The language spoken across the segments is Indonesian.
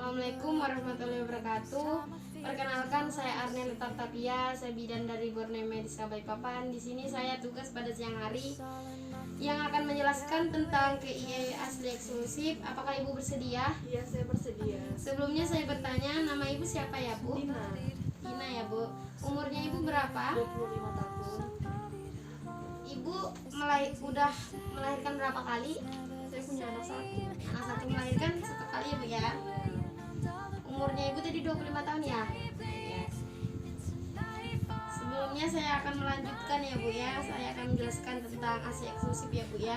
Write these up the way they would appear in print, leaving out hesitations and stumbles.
Assalamualaikum warahmatullahi wabarakatuh. Perkenalkan, saya Arnel Tartapia, saya bidan dari Borneo Medis Balikpapan. Di sini saya tugas pada siang hari yang akan menjelaskan tentang KIE asli eksklusif. Apakah Ibu bersedia? Iya, saya bersedia. Sebelumnya saya bertanya, nama Ibu siapa ya, Bu? Dina, Dina ya, Bu. Umurnya Ibu berapa? 25 tahun. Ibu udah melahirkan berapa kali? Saya punya anak satu. Anak satu melahirkan satu kali ya, Bu ya. Umurnya Ibu tadi 25 tahun ya? Yes. Sebelumnya saya akan melanjutkan ya, Bu ya. Saya akan menjelaskan tentang ASI eksklusif ya, Bu ya.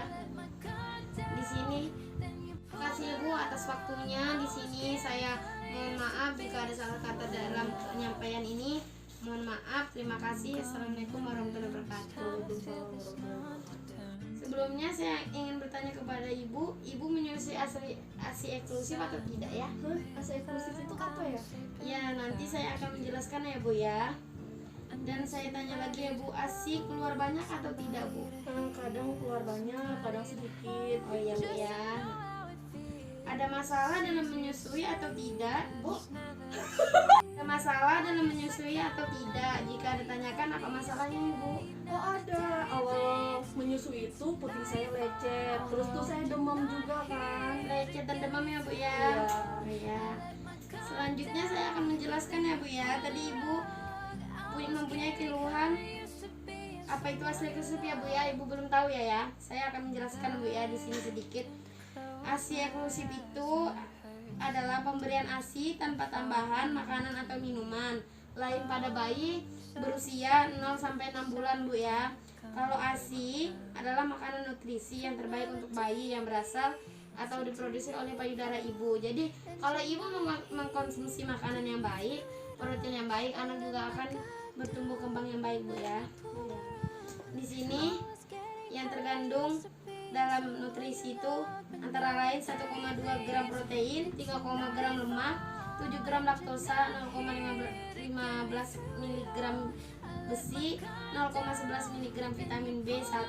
Di sini terima kasih ya, Bu, atas waktunya. Di sini saya mohon maaf jika ada salah kata dalam penyampaian ini. Mohon maaf. Terima kasih. Assalamualaikum warahmatullahi wabarakatuh. Sebelumnya saya ingin bertanya kepada Ibu, Ibu menyusui ASI eksklusif atau tidak ya? ASI eksklusif itu apa ya? Ya, nanti saya akan menjelaskan ya, Bu ya. Dan saya tanya lagi ya, Bu, ASI keluar banyak atau tidak, Bu? Kadang keluar banyak, kadang sedikit. Oh iya, Bu ya. Ada masalah dalam menyusui atau tidak, Bu? Ada masalah dalam menyusui atau tidak? Jika ditanyakan apa masalahnya, Ibu? Oh, ada. Awal menyusui itu putih saya lecet. Terus tuh saya demam juga kan. Lecet dan demam ya, Bu ya? Iya. Iya. Selanjutnya saya akan menjelaskan ya, Bu ya. Tadi Ibu mempunyai keluhan apa itu asli eksklusif ya, Bu ya? Ibu belum tahu ya. Saya akan menjelaskan, Bu ya, di sini sedikit. ASI eksklusif itu adalah pemberian ASI tanpa tambahan makanan atau minuman lain pada bayi berusia 0 sampai 6 bulan, Bu ya. Kalau ASI adalah makanan nutrisi yang terbaik untuk bayi yang berasal atau diproduksi oleh payudara ibu. Jadi kalau ibu mengkonsumsi makanan yang baik, protein yang baik, anak juga akan bertumbuh kembang yang baik, Bu ya. Di sini yang terkandung dalam nutrisi itu antara lain 1,2 gram protein, 3, gram lemak, 7 gram laktosa, 0,15 mg besi, 0,11 mg vitamin B1.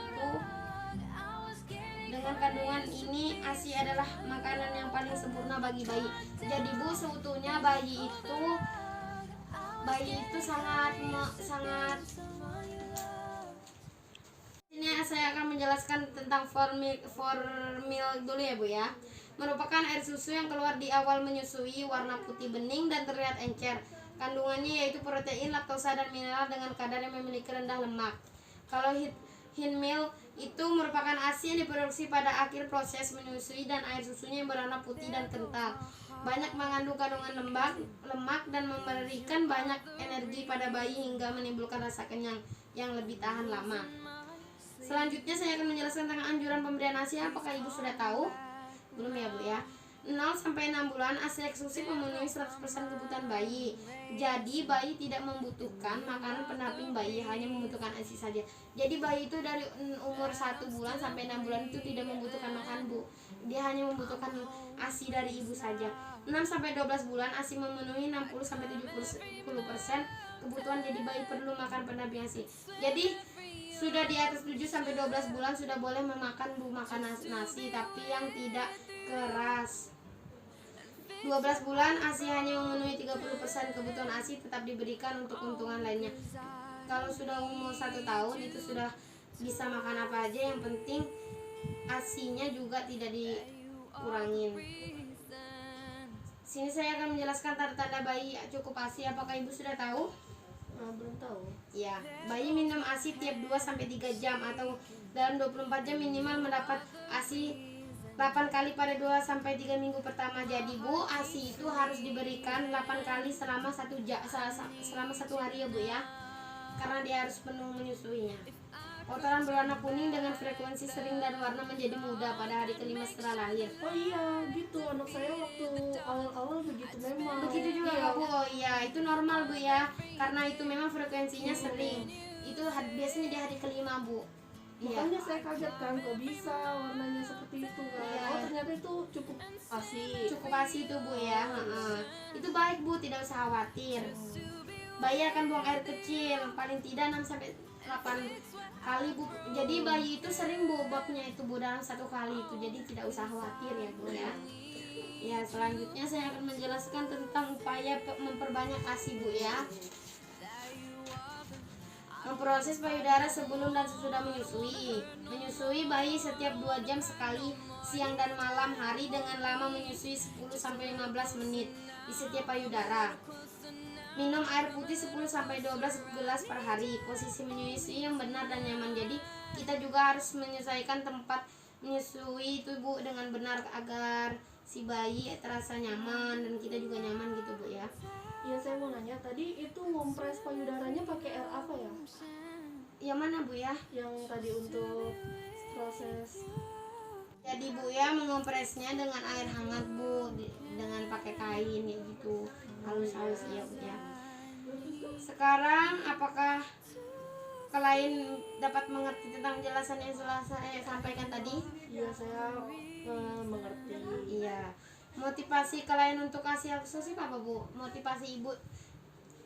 Dengan kandungan ini, ASI adalah makanan yang paling sempurna bagi bayi. Jadi, Bu, seutuhnya bayi itu sangat ini saya akan menjelaskan tentang formil dulu ya, Bu ya. Merupakan air susu yang keluar di awal menyusui, warna putih bening dan terlihat encer. Kandungannya yaitu protein, laktosa dan mineral dengan kadar yang memiliki rendah lemak. Kalau Hinmil itu merupakan ASI yang diproduksi pada akhir proses menyusui dan air susunya yang berwarna putih dan kental. Banyak mengandung kandungan lemak dan memberikan banyak energi pada bayi hingga menimbulkan rasa kenyang yang lebih tahan lama. Selanjutnya saya akan menjelaskan tentang anjuran pemberian ASI. Apakah Ibu sudah tahu? Belum ya, Bu ya. 0 sampai 6 bulan ASI eksklusif memenuhi 100% kebutuhan bayi. Jadi bayi tidak membutuhkan makanan pendamping bayi, hanya membutuhkan ASI saja. Jadi bayi itu dari umur 1 bulan sampai 6 bulan itu tidak membutuhkan makan, Bu. Dia hanya membutuhkan ASI dari ibu saja. 6 sampai 12 bulan ASI memenuhi 60 sampai 70% kebutuhan, jadi bayi perlu makan pendamping ASI. Jadi sudah di atas 7 sampai 12 bulan sudah boleh memakan nasi tapi yang tidak keras. 12 bulan ASI hanya memenuhi 30% kebutuhan ASI, tetap diberikan untuk keuntungan lainnya. Kalau sudah umur 1 tahun itu sudah bisa makan apa aja, yang penting ASI-nya juga tidak dikurangin. Sini saya akan menjelaskan tanda-tanda bayi cukup ASI. Apakah Ibu sudah tahu? Belum tahu. Ya, bayi minum ASI tiap 2-3 jam atau dalam 24 jam minimal mendapat ASI 8 kali pada 2-3 minggu pertama. Jadi, Bu, ASI itu harus diberikan 8 kali selama 1 hari ya, Bu ya. Karena dia harus penuh menyusuinya. Kotoran berwarna kuning dengan frekuensi sering dan warna menjadi muda pada hari kelima setelah lahir. Oh iya, gitu. Anak saya waktu awal-awal begitu memang. Begitu juga ya, Bu. Oh iya, itu normal, Bu ya. Karena itu memang frekuensinya sering. Itu biasanya di hari kelima, Bu. Makanya saya kaget kan, kok bisa warnanya seperti itu kan. Iya. Oh, ternyata itu cukup ASI. Cukup ASI itu, Bu ya. Itu baik, Bu, tidak usah khawatir. Bayi akan buang air kecil paling tidak 6 sampai 8 kali, Bu. Jadi bayi itu sering, Bu, babnya itu, Bu, dalam 1 kali itu. Jadi tidak usah khawatir ya, Bu ya. Ya, selanjutnya saya akan menjelaskan tentang upaya memperbanyak ASI, Bu ya. Memproses payudara sebelum dan sesudah menyusui. Menyusui bayi setiap 2 jam sekali, siang dan malam hari dengan lama menyusui 10-15 menit di setiap payudara. Minum air putih 10-12 gelas per hari. Posisi menyusui yang benar dan nyaman. Jadi kita juga harus menyesuaikan tempat menyusui itu, Bu, dengan benar agar si bayi terasa nyaman dan kita juga nyaman gitu, Bu ya. Iya, saya mau nanya tadi itu ngompres payudaranya pakai air apa ya? Yang mana, Bu ya? Yang tadi untuk proses. Jadi Bu ya, mengompresnya dengan air hangat, Bu, dengan pakai kain ya gitu, halus-halus ya, Bu ya. Sekarang apakah kalian dapat mengerti tentang penjelasan yang telah saya sampaikan tadi? Iya, saya mengerti. Iya. Motivasi kalian untuk ASI eksklusif apa, Bu? Motivasi Ibu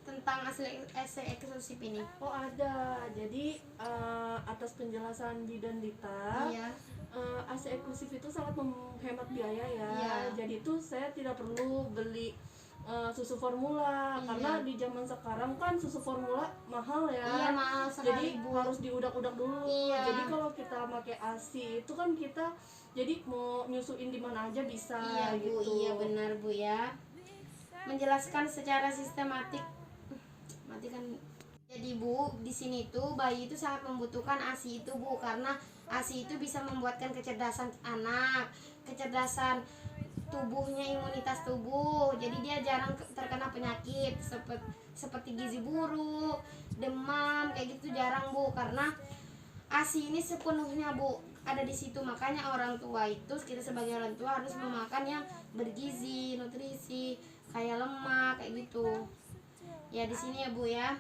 tentang ASI eksklusif ini? Oh, ada. Jadi atas penjelasan Bidan Dita, Iya. ASI eksklusif itu sangat menghemat biaya ya. Iya. Jadi itu saya tidak perlu beli susu formula. Iya. Karena di zaman sekarang kan susu formula mahal ya. Iya, mahal Jadi sekali, Bu. harus diudak-udak dulu. Iya. Jadi kalau kita pakai ASI itu kan kita jadi mau nyusuin di mana aja bisa. Iya, Bu. gitu. Iya, benar, Bu ya. Menjelaskan secara sistematik. Matikan. Jadi Bu, di sini tuh bayi itu sangat membutuhkan ASI itu, Bu, karena ASI itu bisa membuatkan kecerdasan anak, kecerdasan tubuhnya, imunitas tubuh. Jadi dia jarang terkena penyakit seperti gizi buruk, demam, kayak gitu jarang, Bu, karena ASI ini sepenuhnya, Bu, ada di situ. Makanya orang tua itu, kita sebagai orang tua harus memakan yang bergizi, nutrisi, kayak lemak, kayak gitu. Ya, di sini ya, Bu ya.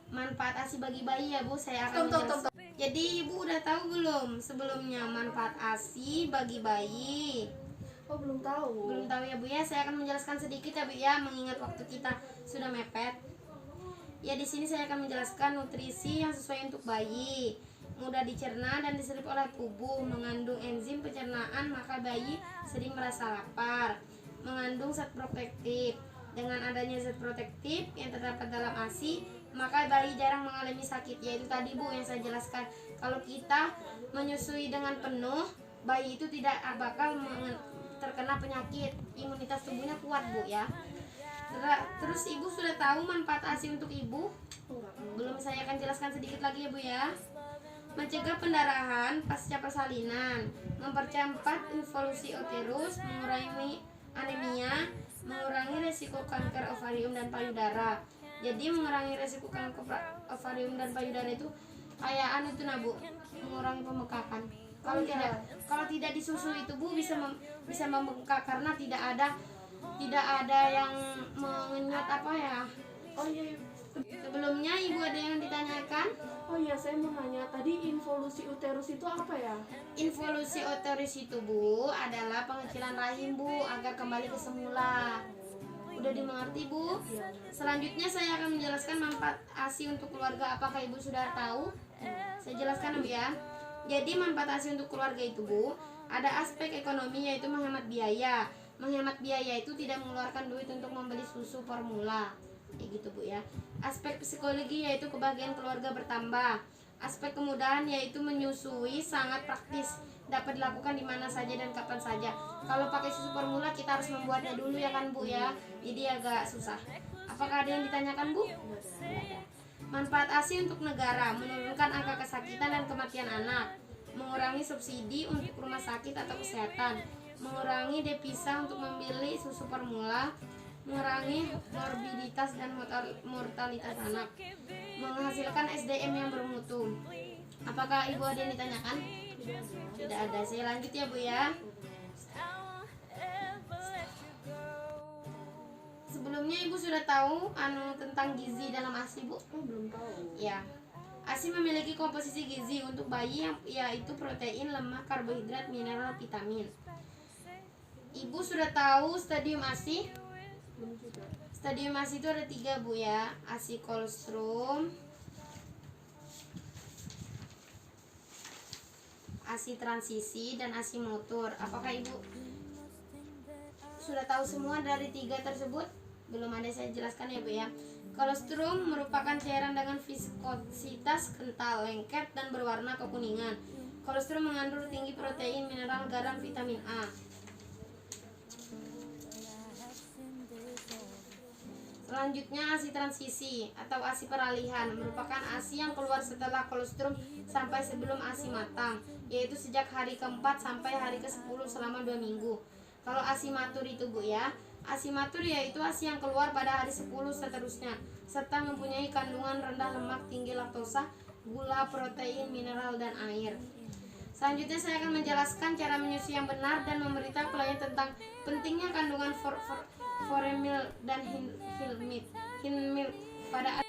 Manfaat ASI bagi bayi ya, Bu, saya akan menjelaskan. Jadi Ibu udah tahu belum sebelumnya manfaat ASI bagi bayi? Oh, belum tahu. Belum tahu ya, Bu ya. Saya akan menjelaskan sedikit ya, Bu ya, mengingat waktu kita sudah mepet. Ya, di sini saya akan menjelaskan nutrisi yang sesuai untuk bayi. Mudah dicerna dan diserap oleh tubuh, mengandung enzim pencernaan, maka bayi sering merasa lapar. Mengandung zat protektif. Dengan adanya zat protektif yang terdapat dalam ASI, maka bayi jarang mengalami sakit. Yaitu tadi, Bu, yang saya jelaskan. Kalau kita menyusui dengan penuh, bayi itu tidak bakal terkena penyakit. Imunitas tubuhnya kuat, Bu ya. Terus Ibu sudah tahu manfaat ASI untuk Ibu? Belum, saya akan jelaskan sedikit lagi ya, Bu ya. Mencegah pendarahan pasca persalinan, mempercepat involusi uterus, mengurangi anemia, mengurangi resiko kanker ovarium dan payudara. Jadi mengurangi resiko kanker ovarium dan payudara itu kayak itu, Bu, mengurangi pembengkakan. Kalau tidak disusui itu, Bu, bisa membengkak karena tidak ada yang mengenyot apa ya. Oh iya. Sebelumnya Ibu ada yang ditanyakan? Oh iya, saya mau nanya tadi involusi uterus itu apa ya? Involusi uterus itu, Bu, adalah pengecilan rahim, Bu, agar kembali ke semula. Udah dimengerti, Bu? Selanjutnya saya akan menjelaskan manfaat ASI untuk keluarga. Apakah Ibu sudah tahu? Saya jelaskan, Bu ya. Jadi manfaat ASI untuk keluarga itu, Bu, ada aspek ekonomi, yaitu menghemat biaya. Menghemat biaya itu tidak mengeluarkan duit untuk membeli susu formula, kayak gitu, Bu ya. Aspek psikologi, yaitu kebahagiaan keluarga bertambah. Aspek kemudahan, yaitu menyusui sangat praktis, dapat dilakukan di mana saja dan kapan saja. Kalau pakai susu formula kita harus membuatnya dulu ya kan, Bu ya, jadi agak susah. Apakah ada yang ditanyakan, Bu? Manfaat ASI untuk negara, menurunkan angka kesakitan dan kematian anak, mengurangi subsidi untuk rumah sakit atau kesehatan, mengurangi devisa untuk membeli susu formula, mengurangi morbiditas dan mortalitas anak, menghasilkan SDM yang bermutu. Apakah Ibu ada yang ditanyakan? Tidak ada. Saya lanjut ya, Bu ya. Sebelumnya Ibu sudah tahu tentang gizi dalam ASI, Bu? Oh, belum tahu. Ya. ASI memiliki komposisi gizi untuk bayi yaitu protein, lemak, karbohidrat, mineral, vitamin. Ibu sudah tahu stadium ASI? Belum juga. Stadium ASI itu ada 3, Bu ya. ASI kolostrum, ASI transisi, dan ASI motor. Apakah Ibu sudah tahu semua dari tiga tersebut? Belum ada saya jelaskan ya Bu ya. Kolostrum merupakan cairan dengan viskositas kental, lengket, dan berwarna kekuningan. Kolostrum mengandung tinggi protein, mineral, garam, vitamin A. Selanjutnya ASI transisi atau ASI peralihan merupakan ASI yang keluar setelah kolostrum sampai sebelum ASI matang, yaitu sejak hari keempat sampai hari ke-10 selama 2 minggu. Kalau ASI matur itu Bu ya, ASI matur yaitu ASI yang keluar pada hari 10 seterusnya, serta mempunyai kandungan rendah lemak, tinggi laktosa, gula, protein, mineral, dan air. Selanjutnya saya akan menjelaskan cara menyusui yang benar dan memberitahu klien tentang pentingnya kandungan formil dan hin milk pada